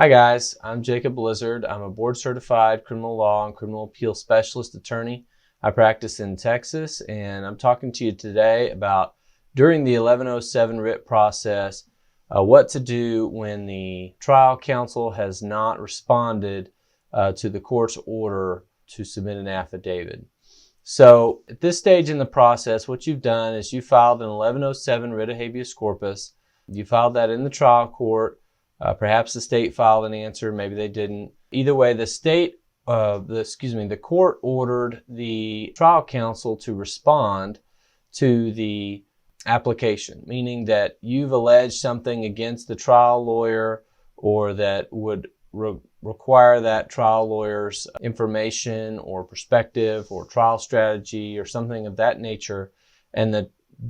Hi guys, I'm Jacob Blizzard. I'm a board certified criminal law and criminal appeal specialist attorney. I practice in Texas, and I'm talking to you today about during the 1107 writ process, what to do when the trial counsel has not responded to the court's order to submit an affidavit. So at this stage in the process, what you've done is you filed an 1107 writ of habeas corpus. You filed that in the trial court. Perhaps the state filed an answer, maybe they didn't. Either way, the court ordered the trial counsel to respond to the application, meaning that you've alleged something against the trial lawyer or that would require that trial lawyer's information or perspective or trial strategy or something of that nature, and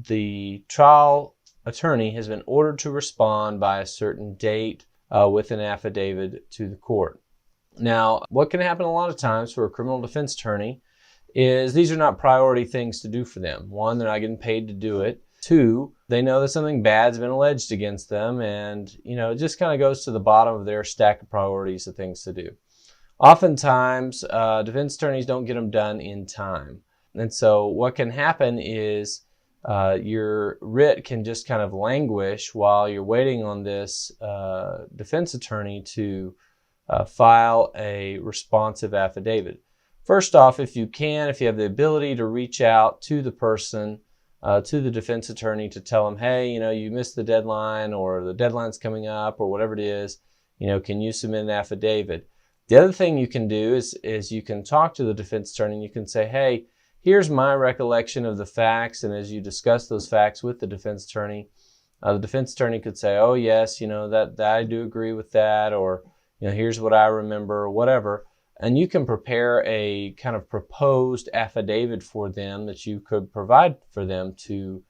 the trial attorney has been ordered to respond by a certain date with an affidavit to the court. Now, what can happen a lot of times for a criminal defense attorney is these are not priority things to do for them. One, they're not getting paid to do it. Two, they know that something bad's been alleged against them, and it just kind of goes to the bottom of their stack of priorities of things to do. Oftentimes, defense attorneys don't get them done in time. And so what can happen is your writ can just kind of languish while you're waiting on this defense attorney to file a responsive affidavit. First off, if you have the ability to reach out to the person, to the defense attorney to tell them, hey, you missed the deadline or the deadline's coming up or whatever it is, can you submit an affidavit? The other thing you can do is you can talk to the defense attorney and you can say, hey, here's my recollection of the facts, and as you discuss those facts with the defense attorney could say, oh yes, that I do agree with that, or here's what I remember, or whatever. And you can prepare a kind of proposed affidavit for them that you could provide for them to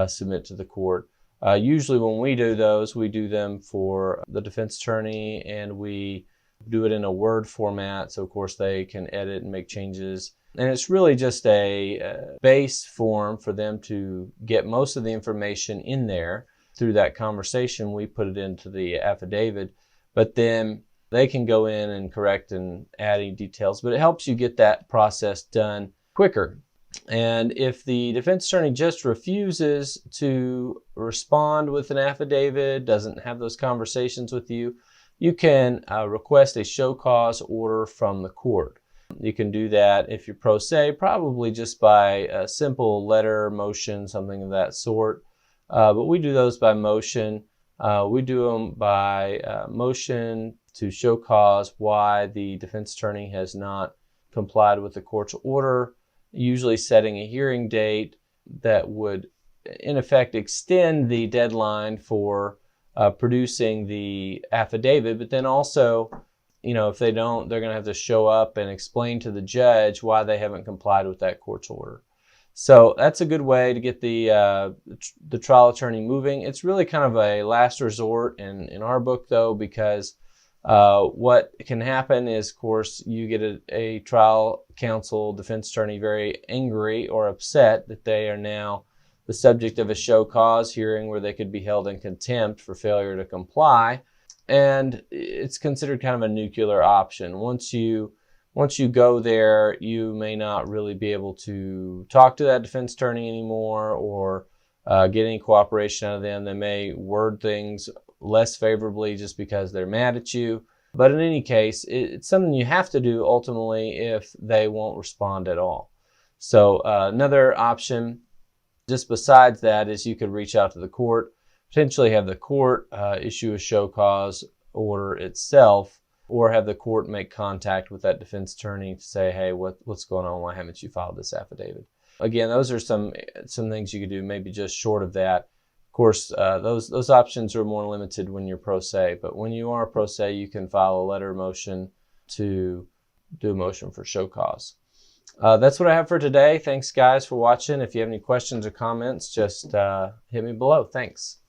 submit to the court. Usually when we do those, we do them for the defense attorney, and we do it in a Word format, so of course they can edit and make changes. And it's really just a base form for them to get most of the information in there. Through that conversation, we put it into the affidavit, but then they can go in and correct and add any details, but it helps you get that process done quicker. And if the defense attorney just refuses to respond with an affidavit, doesn't have those conversations with you, you can request a show cause order from the court. You can do that if you're pro se, probably just by a simple letter, motion, something of that sort. But we do those by motion. We do them by motion to show cause why the defense attorney has not complied with the court's order, usually setting a hearing date that would, in effect, extend the deadline for producing the affidavit, but then also, if they don't, they're going to have to show up and explain to the judge why they haven't complied with that court's order. So that's a good way to get the trial attorney moving. It's really kind of a last resort in our book, though, because what can happen is, of course, you get a trial counsel, defense attorney very angry or upset that they are now the subject of a show cause hearing where they could be held in contempt for failure to comply. And it's considered kind of a nuclear option. Once you go there, you may not really be able to talk to that defense attorney anymore or get any cooperation out of them. They may word things less favorably just because they're mad at you. But in any case, it's something you have to do ultimately if they won't respond at all. So another option just besides that is you could reach out to the court, potentially have the court issue a show cause order itself, or have the court make contact with that defense attorney to say, hey, what's going on? Why haven't you filed this affidavit? Again, those are some things you could do, maybe just short of that. Of course, those options are more limited when you're pro se, but when you are pro se, you can file a letter motion to do a motion for show cause. That's what I have for today. Thanks, guys, for watching. If you have any questions or comments, just hit me below. Thanks.